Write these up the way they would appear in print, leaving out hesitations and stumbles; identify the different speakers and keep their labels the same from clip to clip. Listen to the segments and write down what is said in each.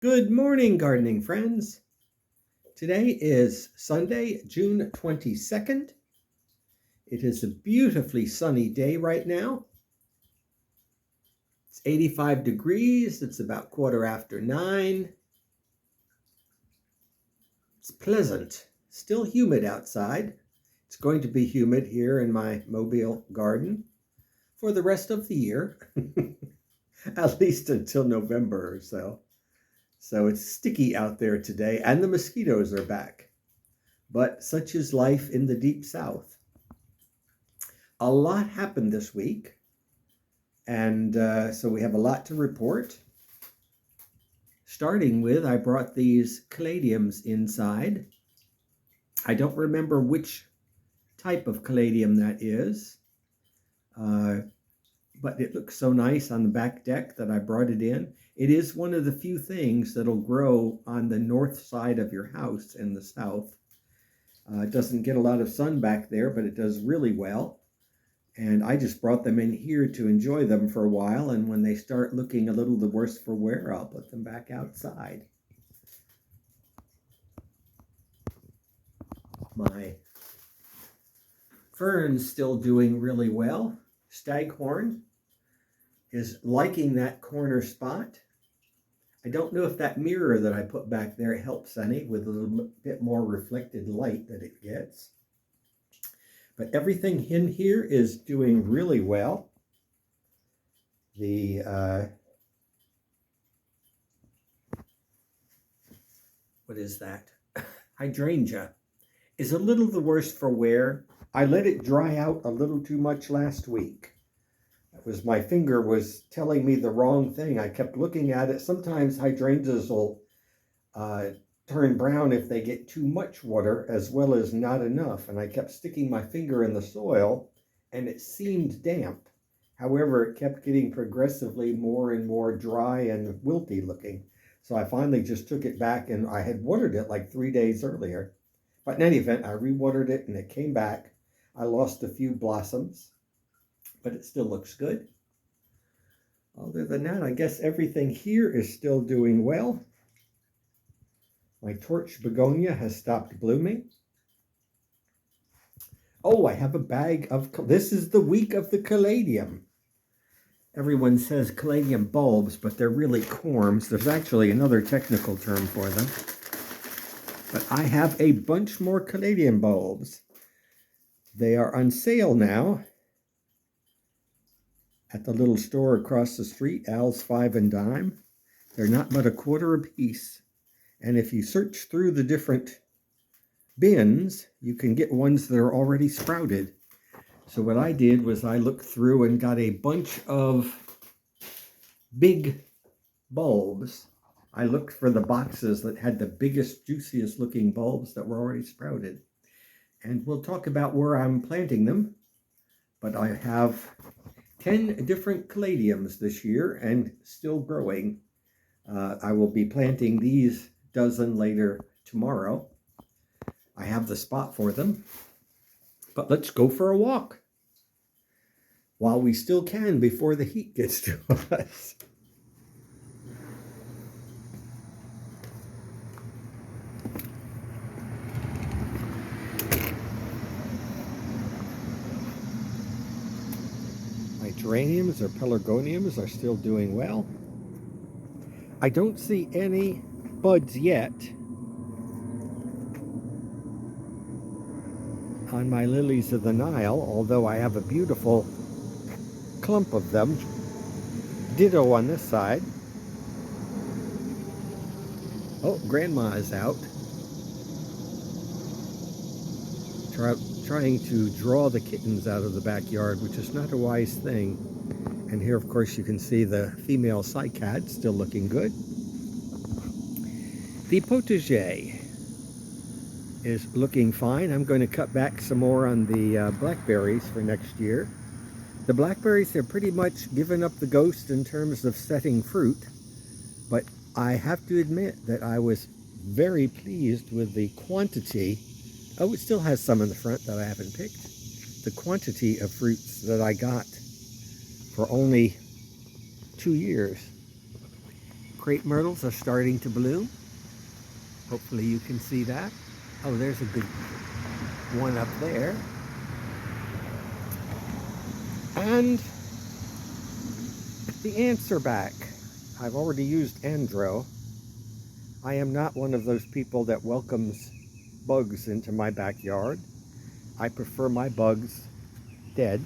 Speaker 1: Good morning, gardening friends. Today is Sunday, June 22nd. It is a beautifully sunny day right now. It's 85 degrees. It's about 9:15. It's pleasant. Still humid outside. It's going to be humid here in my mobile garden for the rest of the year, at least until November or so. So it's sticky out there today, and the mosquitoes are back. But such is life in the deep south. A lot happened this week, and so we have a lot to report. Starting with, I brought these caladiums inside. I don't remember which type of caladium that is, but it looks so nice on the back deck that I brought it in. It is one of the few things that'll grow on the north side of your house in the south. It doesn't get a lot of sun back there, but it does really well. And I just brought them in here to enjoy them for a while, and when they start looking a little the worse for wear, I'll put them back outside. My Fern's still doing really well. Staghorn is liking that corner spot. I don't know if that mirror that I put back there helps any with a little bit more reflected light that it gets. But everything in here is doing really well. The what is that? Hydrangea is a little the worse for wear. I let it dry out a little too much last week. It was my finger was telling me the wrong thing. I kept looking at it. Sometimes hydrangeas will turn brown if they get too much water as well as not enough. And I kept sticking my finger in the soil and it seemed damp. However, it kept getting progressively more and more dry and wilty looking. So I finally just took it back, and I had watered it like 3 days earlier. But in any event, I rewatered it and it came back. I lost a few blossoms, but it still looks good. Other than that, I guess everything here is still doing well. My torch begonia has stopped blooming. Oh, I have a bag of, this is the week of the caladium. Everyone says caladium bulbs, but they're really corms. There's actually another technical term for them. But I have a bunch more caladium bulbs. They are on sale now at the little store across the street, Al's 5 and Dime. They're not but $1 a piece. And if you search through the different bins, you can get ones that are already sprouted. So what I did was I looked through and got a bunch of big bulbs. I looked for the boxes that had the biggest, juiciest looking bulbs that were already sprouted. And we'll talk about where I'm planting them. But I have 10 different caladiums this year and still growing. I will be planting these dozen later tomorrow. I have the spot for them. But let's go for a walk while we still can before the heat gets to us. My geraniums or pelargoniums are still doing well. I don't see any buds yet on my lilies of the Nile, although I have a beautiful clump of them. Ditto on this side. Oh, Grandma is out. Trying to draw the kittens out of the backyard, which is not a wise thing. And here, of course, you can see the female cycad still looking good. The potager is looking fine. I'm going to cut back some more on the blackberries for next year. The blackberries have pretty much given up the ghost in terms of setting fruit, but I have to admit that I was very pleased with the quantity. Oh, it still has some in the front that I haven't picked. The quantity of fruits that I got for only 2 years. Crepe myrtles are starting to bloom. Hopefully you can see that. Oh, there's a good one up there. And the ants are back. I've already used Andro. I am not one of those people that welcomes bugs into my backyard. I prefer my bugs dead,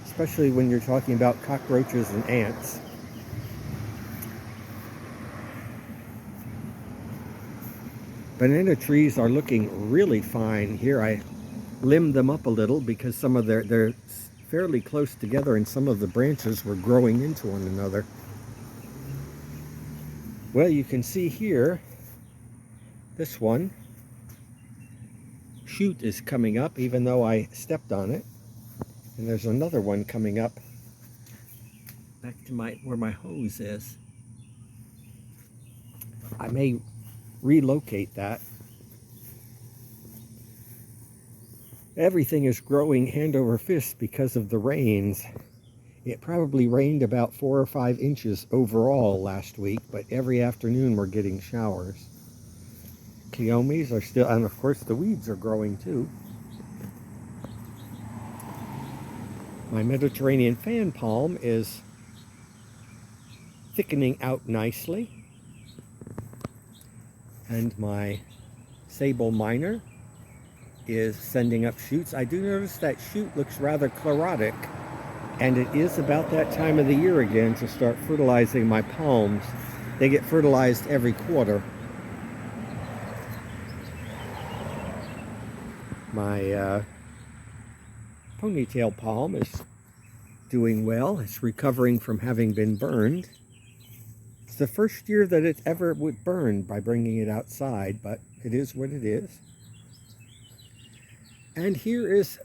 Speaker 1: especially when you're talking about cockroaches and ants. Banana trees are looking really fine here. I limbed them up a little because some of they're fairly close together and some of the branches were growing into one another. Well, you can see here, this one shoot is coming up even though I stepped on it. And there's another one coming up back to where my hose is. I may relocate that. Everything is growing hand over fist because of the rains. It probably rained about 4 or 5 inches overall last week, but every afternoon we're getting showers. Cleomes are still, and of course the weeds are growing too. My Mediterranean fan palm is thickening out nicely. And my sable minor is sending up shoots. I do notice that shoot looks rather chlorotic, and it is about that time of the year again to start fertilizing my palms. They get fertilized every quarter. My ponytail palm is doing well. It's recovering from having been burned. It's the first year that it ever would burn by bringing it outside, but it is what it is. And here is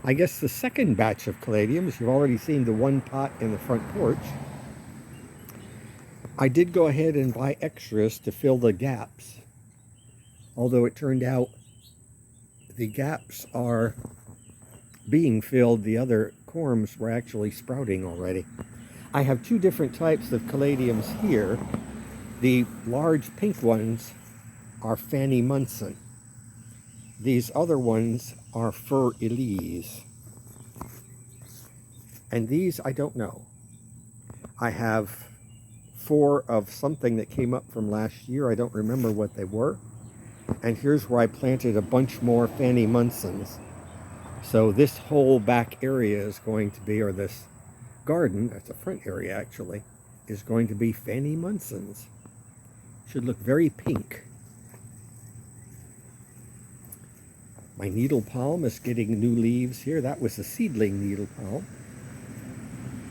Speaker 1: I guess the second batch of caladiums. You've already seen the one pot in the front porch. I did go ahead and buy extras to fill the gaps, although it turned out the gaps are being filled. The other corms were actually sprouting already. I have 2 different types of caladiums here. The large pink ones are Fanny Munson. These other ones are Fur Elise. And these I don't know. I have 4 of something that came up from last year. I don't remember what they were. And here's where I planted a bunch more Fanny Munsons. So this whole back area is going to be, or this garden, that's the front area actually, is going to be Fanny Munsons. Should look very pink. My needle palm is getting new leaves here. That was a seedling needle palm.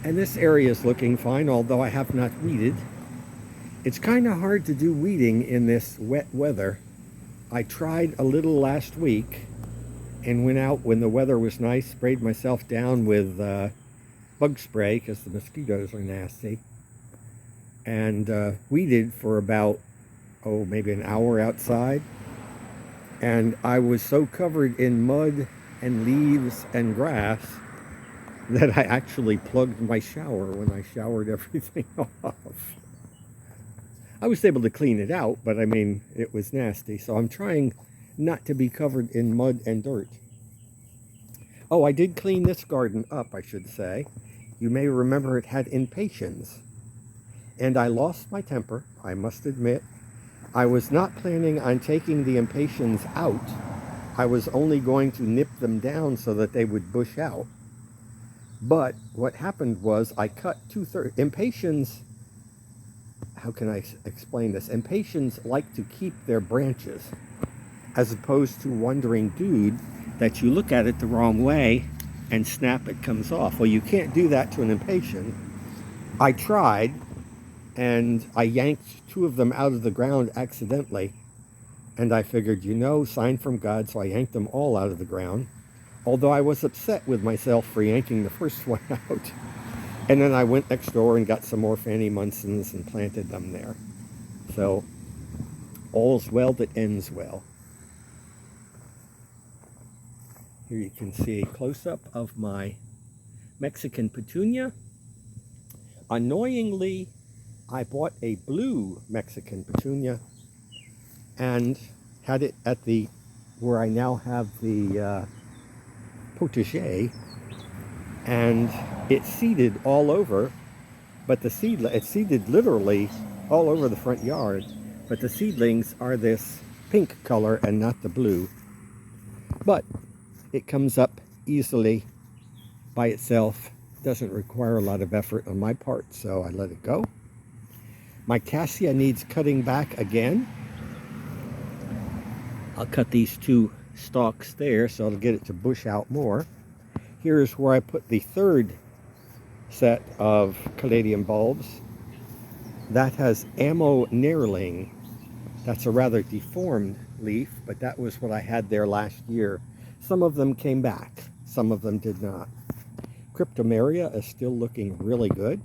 Speaker 1: And this area is looking fine, although I have not weeded. It's kind of hard to do weeding in this wet weather. I tried a little last week and went out when the weather was nice, sprayed myself down with bug spray because the mosquitoes are nasty, and weeded for about, maybe an hour outside. And I was so covered in mud and leaves and grass that I actually plugged my shower when I showered everything off. I was able to clean it out, but I mean, it was nasty. So I'm trying not to be covered in mud and dirt. Oh, I did clean this garden up, I should say. You may remember it had impatiens. And I lost my temper, I must admit. I was not planning on taking the impatiens out. I was only going to nip them down so that they would bush out. But what happened was I cut 2/3. Impatiens, how can I explain this? Impatiens like to keep their branches, as opposed to wandering dude that you look at it the wrong way and snap, it comes off. Well, you can't do that to an impatien. I tried, and I yanked 2 of them out of the ground accidentally. And I figured, sign from God, so I yanked them all out of the ground. Although I was upset with myself for yanking the first one out. And then I went next door and got some more Fanny Munsons and planted them there. So, all's well that ends well. Here you can see a close-up of my Mexican petunia. Annoyingly, I bought a blue Mexican petunia and had it at the, where I now have the potager, and it's seeded all over, but it's seeded literally all over the front yard, but the seedlings are this pink color and not the blue. But it comes up easily by itself, doesn't require a lot of effort on my part, so I let it go. My cassia needs cutting back again. I'll cut these two stalks there so I'll get it to bush out more. Here's where I put the third set of Caladium bulbs. That has ammo nearling. That's a rather deformed leaf, but that was what I had there last year. Some of them came back, some of them did not. Cryptomeria is still looking really good.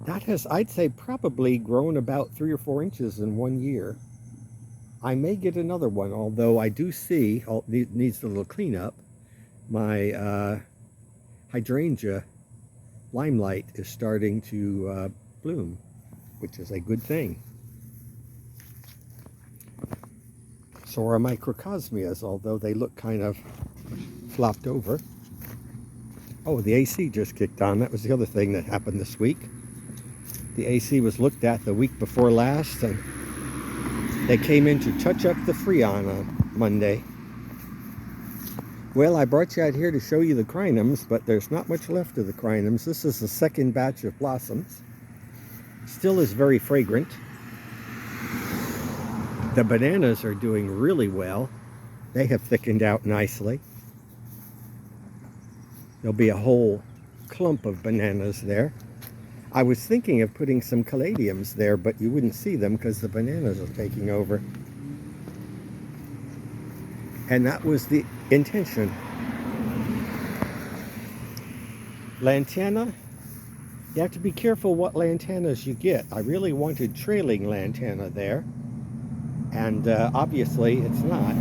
Speaker 1: That has, I'd say, probably grown about 3 or 4 inches in 1 year. I may get another one, although I do see, it needs a little cleanup. My hydrangea limelight is starting to bloom, which is a good thing. So are my crocosmias, although they look kind of flopped over. Oh, the AC just kicked on. That was the other thing that happened this week. The AC was looked at the week before last, and they came in to touch up the Freon on Monday. Well, I brought you out here to show you the crinums, but there's not much left of the crinums. This is the second batch of blossoms. Still is very fragrant. The bananas are doing really well. They have thickened out nicely. There'll be a whole clump of bananas there. I was thinking of putting some caladiums there, but you wouldn't see them because the bananas are taking over. And that was the intention. Lantana, you have to be careful what lantanas you get. I really wanted trailing lantana there, and obviously it's not.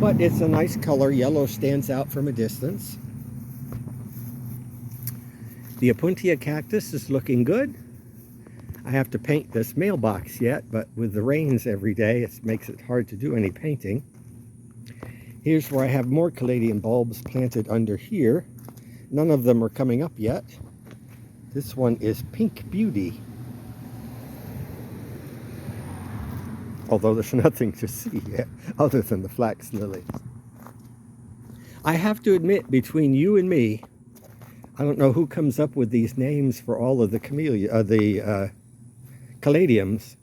Speaker 1: But it's a nice color. Yellow stands out from a distance. The Opuntia cactus is looking good. I have to paint this mailbox yet, but with the rains every day, it makes it hard to do any painting. Here's where I have more Caladium bulbs planted under here. None of them are coming up yet. This one is Pink Beauty. Although there's nothing to see yet other than the flax lily. I have to admit, between you and me, I don't know who comes up with these names for all of the caladiums,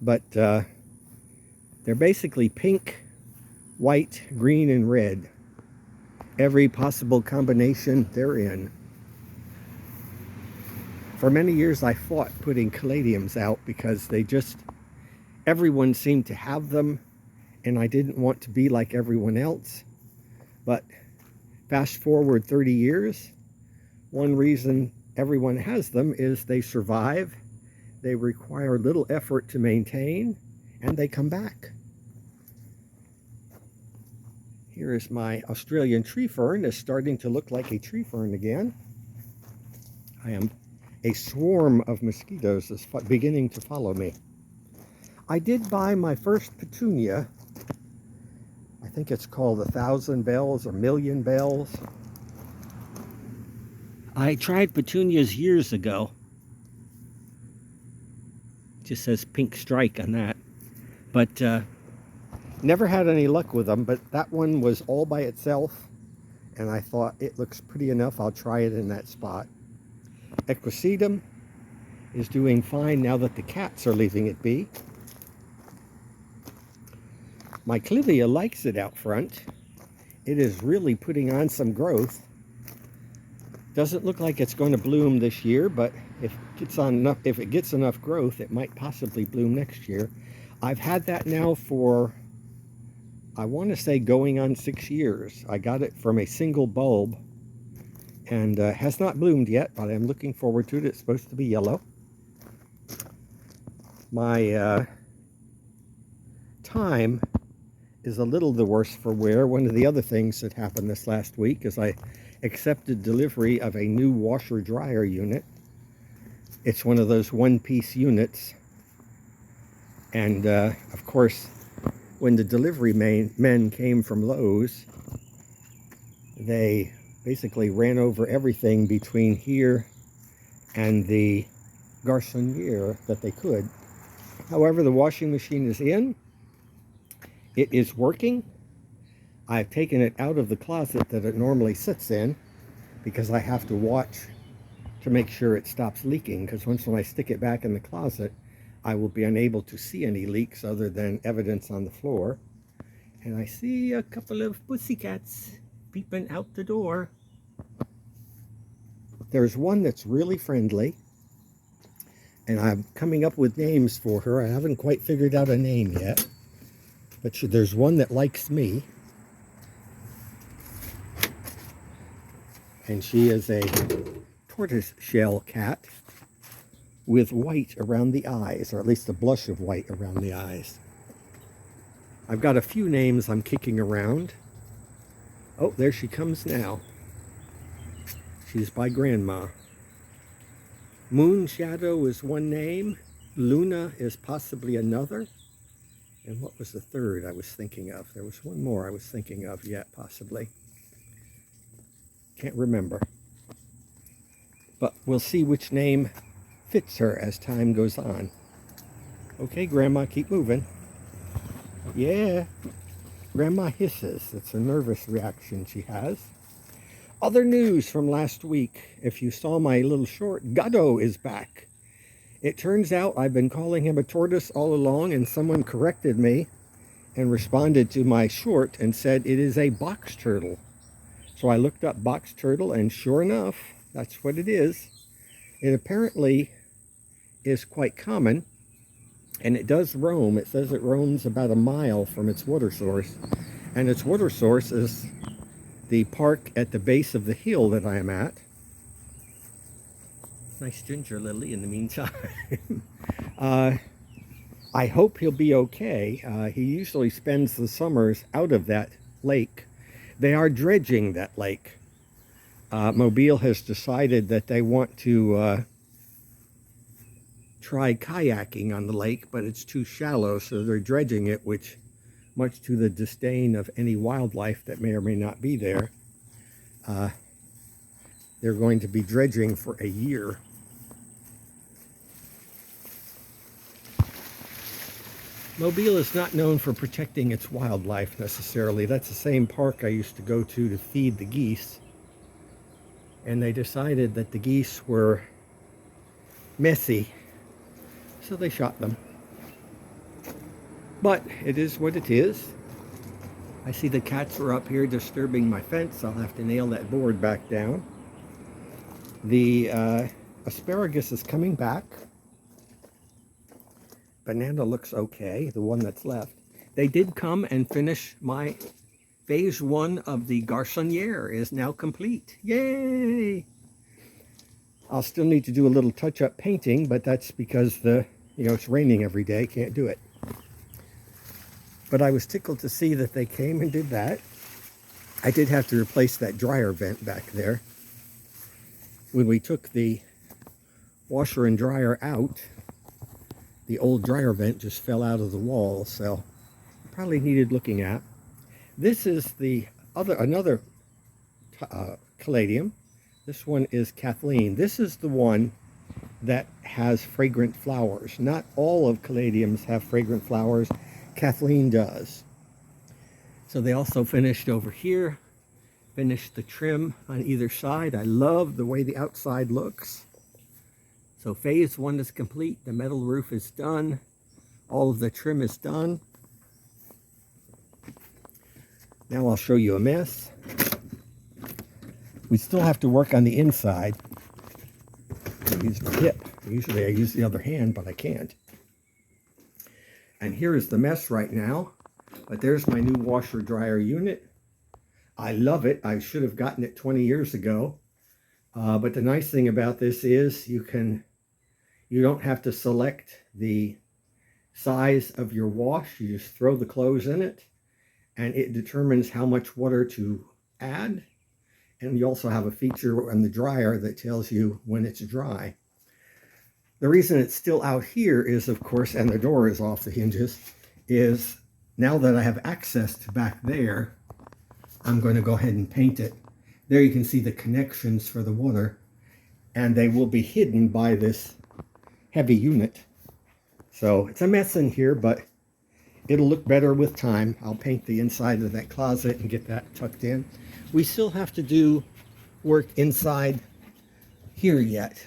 Speaker 1: but they're basically pink, white, green, and red. Every possible combination they're in. For many years I fought putting caladiums out because everyone seemed to have them, and I didn't want to be like everyone else. But fast forward 30 years, one reason everyone has them is they survive, they require little effort to maintain, and they come back. Here is my Australian tree fern. It's starting to look like a tree fern again. A swarm of mosquitoes is beginning to follow me. I did buy my first petunia. I think it's called 1,000 bells or Million Bells. I tried petunias years ago. It just says pink strike on that. But never had any luck with them, but that one was all by itself, and I thought it looks pretty enough. I'll try it in that spot. Equisetum is doing fine now that the cats are leaving it be. My Clivia likes it out front. It is really putting on some growth. Doesn't look like it's going to bloom this year, but if it gets enough growth, it might possibly bloom next year. I've had that now for, I want to say, going on 6 years. I got it from a single bulb, and has not bloomed yet, but I'm looking forward to it. It's supposed to be yellow. My thyme is a little the worse for wear. One of the other things that happened this last week is I accepted delivery of a new washer-dryer unit. It's one of those one-piece units. And of course, when the delivery men came from Lowe's, they basically ran over everything between here and the Garconiere that they could. However, the washing machine is in. It is working. I've taken it out of the closet that it normally sits in because I have to watch to make sure it stops leaking, because when I stick it back in the closet, I will be unable to see any leaks other than evidence on the floor. And I see a couple of pussycats peeping out the door. There's one that's really friendly, and I'm coming up with names for her. I haven't quite figured out a name yet, but there's one that likes me, and she is a tortoiseshell cat with white around the eyes, or at least a blush of white around the eyes. I've got a few names I'm kicking around. Oh, there she comes now. She's by Grandma. Moon Shadow is one name. Luna is possibly another. And what was the third I was thinking of? There was one more I was thinking of yet, possibly. Can't remember. But we'll see which name fits her as time goes on. Okay, Grandma, keep moving. Yeah. Grandma hisses. It's a nervous reaction she has. Other news from last week. If you saw my little short, Guddo is back. It turns out I've been calling him a tortoise all along, and someone corrected me and responded to my short and said it is a box turtle. So I looked up box turtle, and sure enough, that's what it is. It apparently is quite common, and it does roam. It says it roams about a mile from its water source, and its water source is the park at the base of the hill that I am at. Nice ginger lily in the meantime. I hope he'll be okay. He usually spends the summers out of that lake. They are dredging that lake. Mobile has decided that they want to try kayaking on the lake, but it's too shallow, so they're dredging it, which, much to the disdain of any wildlife that may or may not be there, they're going to be dredging for a year. Mobile is not known for protecting its wildlife necessarily. That's the same park I used to go to feed the geese. And they decided that the geese were messy, so they shot them. But it is what it is. I see the cats are up here disturbing my fence. I'll have to nail that board back down. The asparagus is coming back. Banana looks okay, the one that's left. They did come and finish my phase 1 of the Garconiere is now complete. Yay! I'll still need to do a little touch-up painting, but that's because it's raining every day, can't do it. But I was tickled to see that they came and did that. I did have to replace that dryer vent back there. When we took the washer and dryer out, the old dryer vent just fell out of the wall, so probably needed looking at. This is another Caladium. This one is Kathleen. This is the one that has fragrant flowers. Not all of Caladiums have fragrant flowers. Kathleen does. So they also finished over here, finished the trim on either side. I love the way the outside looks. So phase 1 is complete. The metal roof is done. All of the trim is done. Now I'll show you a mess. We still have to work on the inside. I use my hip. Usually I use the other hand, but I can't. And here is the mess right now. But there's my new washer dryer unit. I love it. I should have gotten it 20 years ago. But the nice thing about this is you don't have to select the size of your wash. You just throw the clothes in it, and it determines how much water to add. And you also have a feature on the dryer that tells you when it's dry. The reason it's still out here is, of course, and the door is off the hinges, is now that I have access to back there, I'm going to go ahead and paint it. There you can see the connections for the water, and they will be hidden by this heavy unit. So it's a mess in here, but it'll look better with time. I'll paint the inside of that closet and get that tucked in. We still have to do work inside here yet.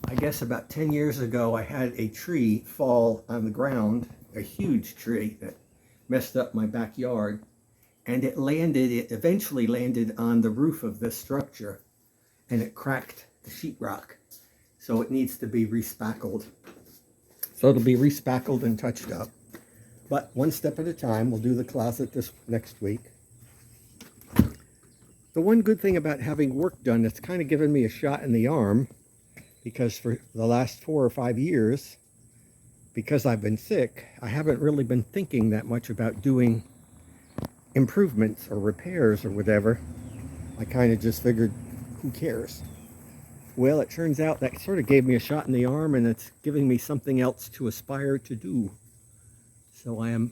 Speaker 1: I guess about 10 years ago, I had a tree fall on the ground, a huge tree that messed up my backyard. And it eventually landed on the roof of this structure, and it cracked the sheetrock. So it needs to be respackled. So it'll be respackled and touched up. But one step at a time. We'll do the closet this next week. The one good thing about having work done, it's kind of given me a shot in the arm, because for the last 4 or 5 years, because I've been sick, I haven't really been thinking that much about doing improvements or repairs or whatever. I kind of just figured, who cares? Well, it turns out that sort of gave me a shot in the arm, and it's giving me something else to aspire to do. So I am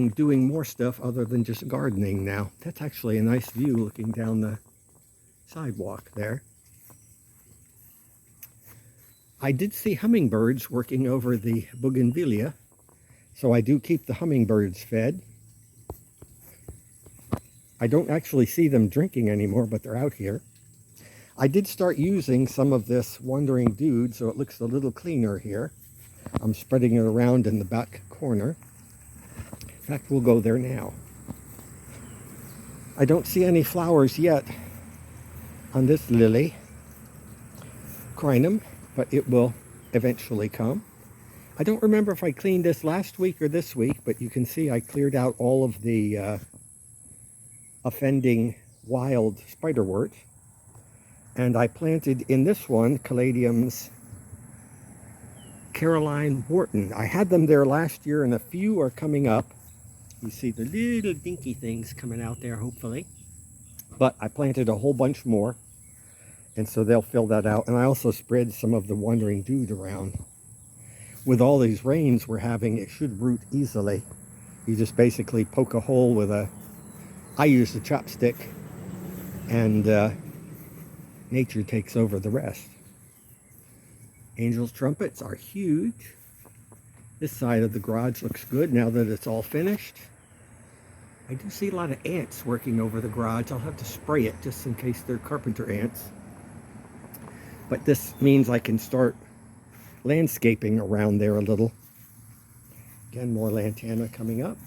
Speaker 1: doing more stuff other than just gardening now. That's actually a nice view looking down the sidewalk there. I did see hummingbirds working over the bougainvillea, so I do keep the hummingbirds fed. I don't actually see them drinking anymore, but they're out here. I did start using some of this wandering dude, so it looks a little cleaner here. I'm spreading it around in the back corner. In fact, we'll go there now. I don't see any flowers yet on this lily, crinum, but it will eventually come. I don't remember if I cleaned this last week or this week, but you can see I cleared out all of the offending wild spiderwort, and I planted in this one Caladiums Caroline Wharton. I had them there last year, and a few are coming up. You see the little dinky things coming out there, hopefully. But I planted a whole bunch more, and so they'll fill that out. And I also spread some of the wandering dude around. With all these rains we're having, it should root easily. You just basically poke a hole with I use a chopstick, and nature takes over the rest. Angel's trumpets are huge. This side of the garage looks good now that it's all finished. I do see a lot of ants working over the garage. I'll have to spray it just in case they're carpenter ants. But this means I can start landscaping around there a little. Again, more lantana coming up.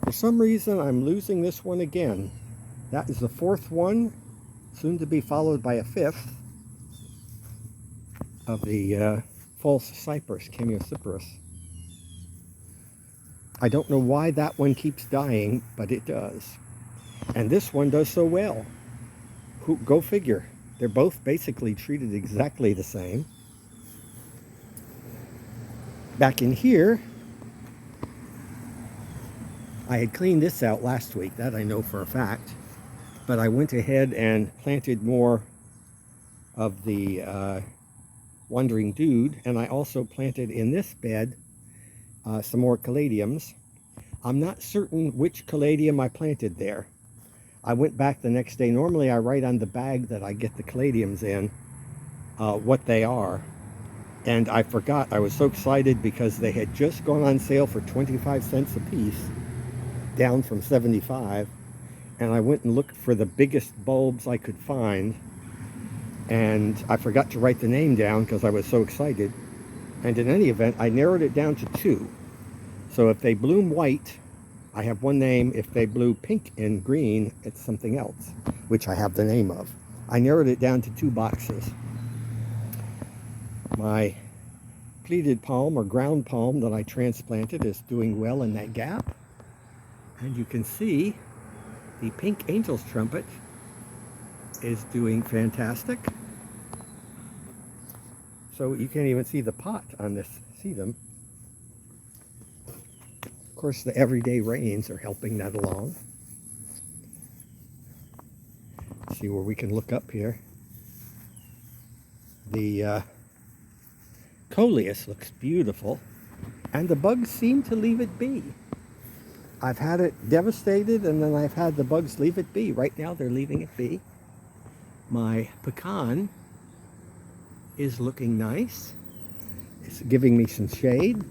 Speaker 1: For some reason, I'm losing this one again. That is the 4th one, soon to be followed by a 5th of the false cypress, Camucypris. I don't know why that one keeps dying, but it does. And this one does so well. Go figure. They're both basically treated exactly the same. Back in here, I had cleaned this out last week, that I know for a fact, but I went ahead and planted more of the wandering dude, and I also planted in this bed some more caladiums. I'm not certain which caladium I planted there. I went back the next day. Normally I write on the bag that I get the caladiums in what they are, and I forgot. I was so excited because they had just gone on sale for 25 cents a piece, down from 75, and I went and looked for the biggest bulbs I could find, and I forgot to write the name down because I was so excited. And in any event, I narrowed it down to 2. So if they bloom white, I have one name. If they bloom pink and green, it's something else, which I have the name of. I narrowed it down to 2 boxes. My pleated palm or ground palm that I transplanted is doing well in that gap. And you can see the pink angel's trumpet is doing fantastic. So you can't even see the pot on this sedum. Of course, the everyday rains are helping that along. see where we can look up here. The coleus looks beautiful, and the bugs seem to leave it be. I've had it devastated, and then I've had the bugs leave it be. Right now they're leaving it be. My pecan is looking nice. It's giving me some shade.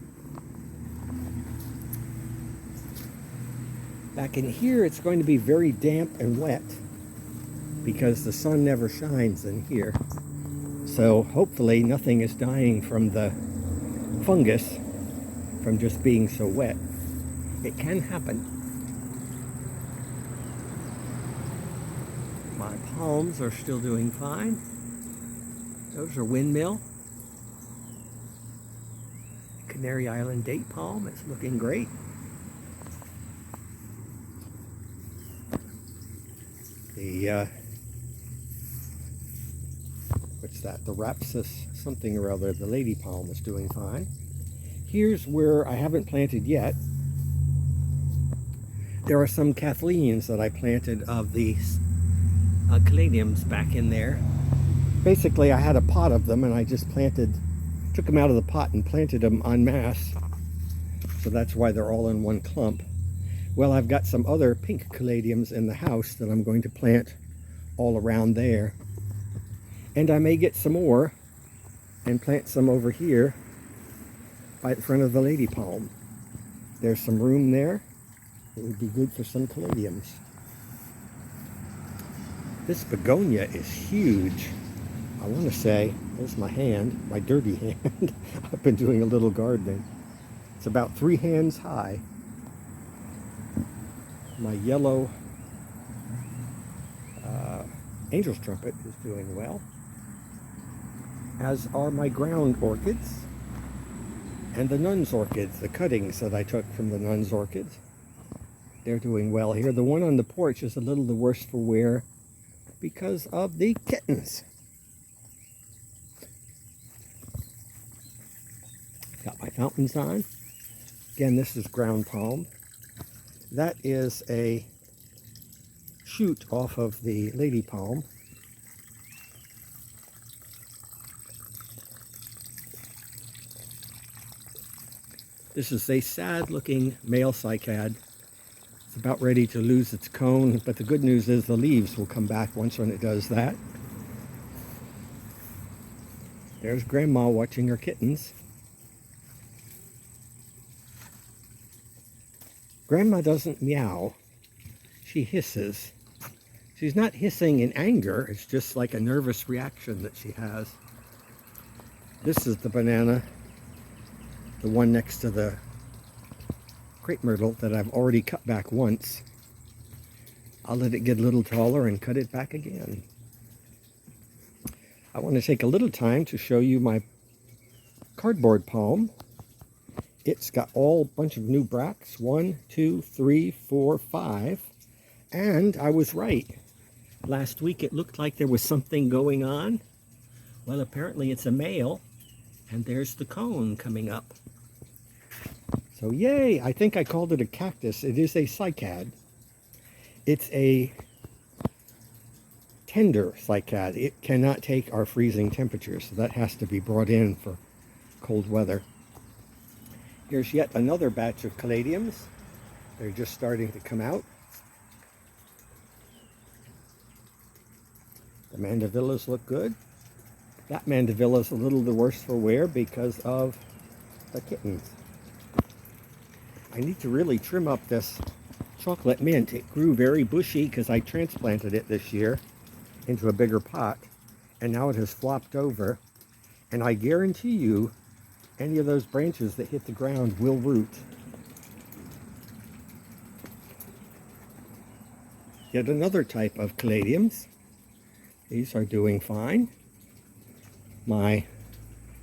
Speaker 1: Back in here it's going to be very damp and wet because the sun never shines in here. So hopefully nothing is dying from the fungus from just being so wet. It can happen. My palms are still doing fine. Those are windmill. Canary Island date palm is looking great. The what's that? The Rapsis something or other, the lady palm is doing fine. Here's where I haven't planted yet. There are some Kathleens that I planted of these Caladiums back in there. Basically, I had a pot of them and I just took them out of the pot and planted them en masse. So that's why they're all in one clump. Well, I've got some other pink Caladiums in the house that I'm going to plant all around there. And I may get some more and plant some over here by the front of the lady palm. There's some room there. It would be good for some Caladiums. This begonia is huge. I want to say, there's my hand, my dirty hand. I've been doing a little gardening. It's about 3 hands high. My yellow angel's trumpet is doing well, as are my ground orchids and the nun's orchids, the cuttings that I took from the nun's orchids. They're doing well here. The one on the porch is a little the worse for wear because of the kittens. Got my fountains on. Again, this is ground palm. That is a shoot off of the lady palm. This is a sad looking male cycad. It's about ready to lose its cone, but the good news is the leaves will come back once when it does that. There's Grandma watching her kittens. Grandma doesn't meow, she hisses. She's not hissing in anger, it's just like a nervous reaction that she has. This is the banana, the one next to the crepe myrtle that I've already cut back once. I'll let it get a little taller and cut it back again. I want to take a little time to show you my cardboard palm. It's got all bunch of new bracts, 1, 2, 3, 4, 5, and I was right. Last week it looked like there was something going on. Well, apparently it's a male, and there's the cone coming up. So yay, I think I called it a cactus. It is a cycad. It's a tender cycad. It cannot take our freezing temperatures, so that has to be brought in for cold weather. Here's yet another batch of Caladiums. They're just starting to come out. The mandavillas look good. That mandavilla is a little the worse for wear because of the kittens. I need to really trim up this chocolate mint. It grew very bushy because I transplanted it this year into a bigger pot, and now it has flopped over, and I guarantee you any of those branches that hit the ground will root. Yet another type of Caladiums. These are doing fine. My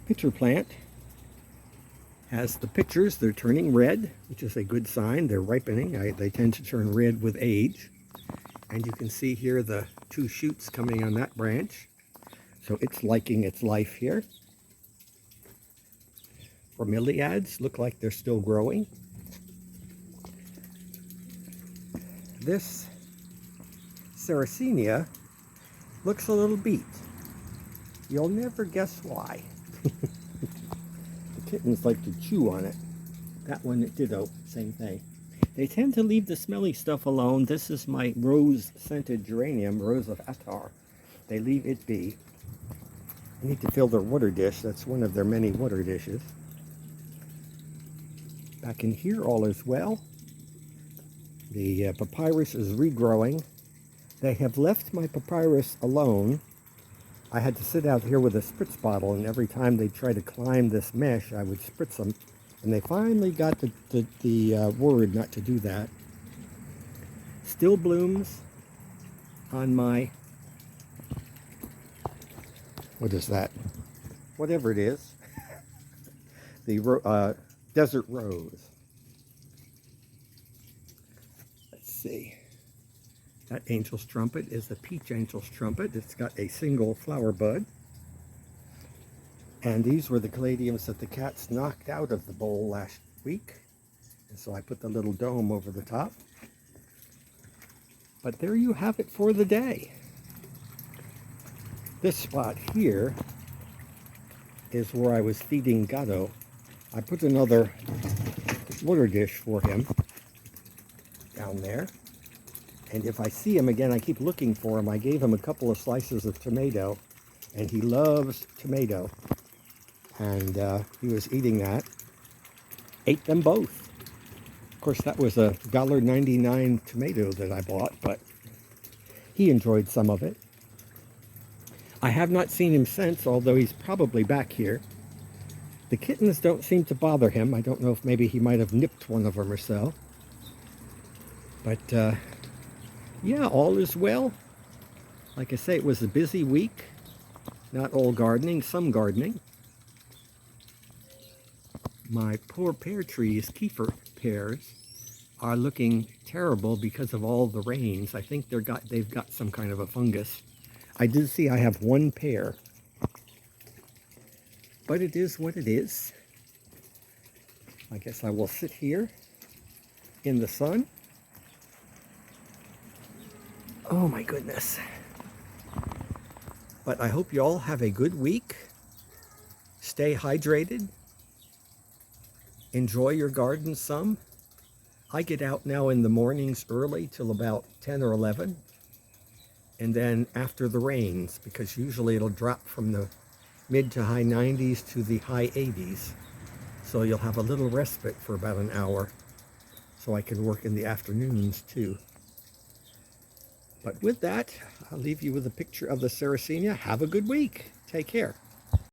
Speaker 1: pitcher plant has the pitchers. They're turning red, which is a good sign. They're ripening. They tend to turn red with age. And you can see here the 2 shoots coming on that branch. So it's liking its life here. Bromeliads look like they're still growing. This Sarracenia looks a little beat. You'll never guess why. The kittens like to chew on it. That one, ditto, same thing. They tend to leave the smelly stuff alone. This is my rose-scented geranium, Rose of Attar. They leave it be. I need to fill their water dish. That's one of their many water dishes. Back in here, all is well. The papyrus is regrowing. They have left my papyrus alone. I had to sit out here with a spritz bottle, and every time they try to climb this mesh, I would spritz them. And they finally got the word not to do that. Still blooms on my, what is that? Whatever it is. The desert rose. Let's see. That angel's trumpet is a peach angel's trumpet. It's got a single flower bud. And these were the caladiums that the cats knocked out of the bowl last week. And so I put the little dome over the top. But there you have it for the day. This spot here is where I was feeding Gato. I put another water dish for him down there. And if I see him again, I keep looking for him. I gave him a couple of slices of tomato, and he loves tomato. And he was eating that. Ate them both. Of course, that was a $1.99 tomato that I bought, but he enjoyed some of it. I have not seen him since, although he's probably back here. The kittens don't seem to bother him. I don't know if maybe he might have nipped one of them or so. But yeah, all is well. Like I say, it was a busy week. Not all gardening, some gardening. My poor pear trees, kefir pears, are looking terrible because of all the rains. I think they've got some kind of a fungus. I did see I have one pear. But it is what it is. I guess I will sit here in the sun. Oh my goodness. But I hope you all have a good week. Stay hydrated. Enjoy your garden some. I get out now in the mornings early till about 10 or 11. And then after the rains, because usually it'll drop from the mid to high 90s to the high 80s. So you'll have a little respite for about an hour. So I can work in the afternoons too. But with that, I'll leave you with a picture of the Sarracenia. Have a good week. Take care.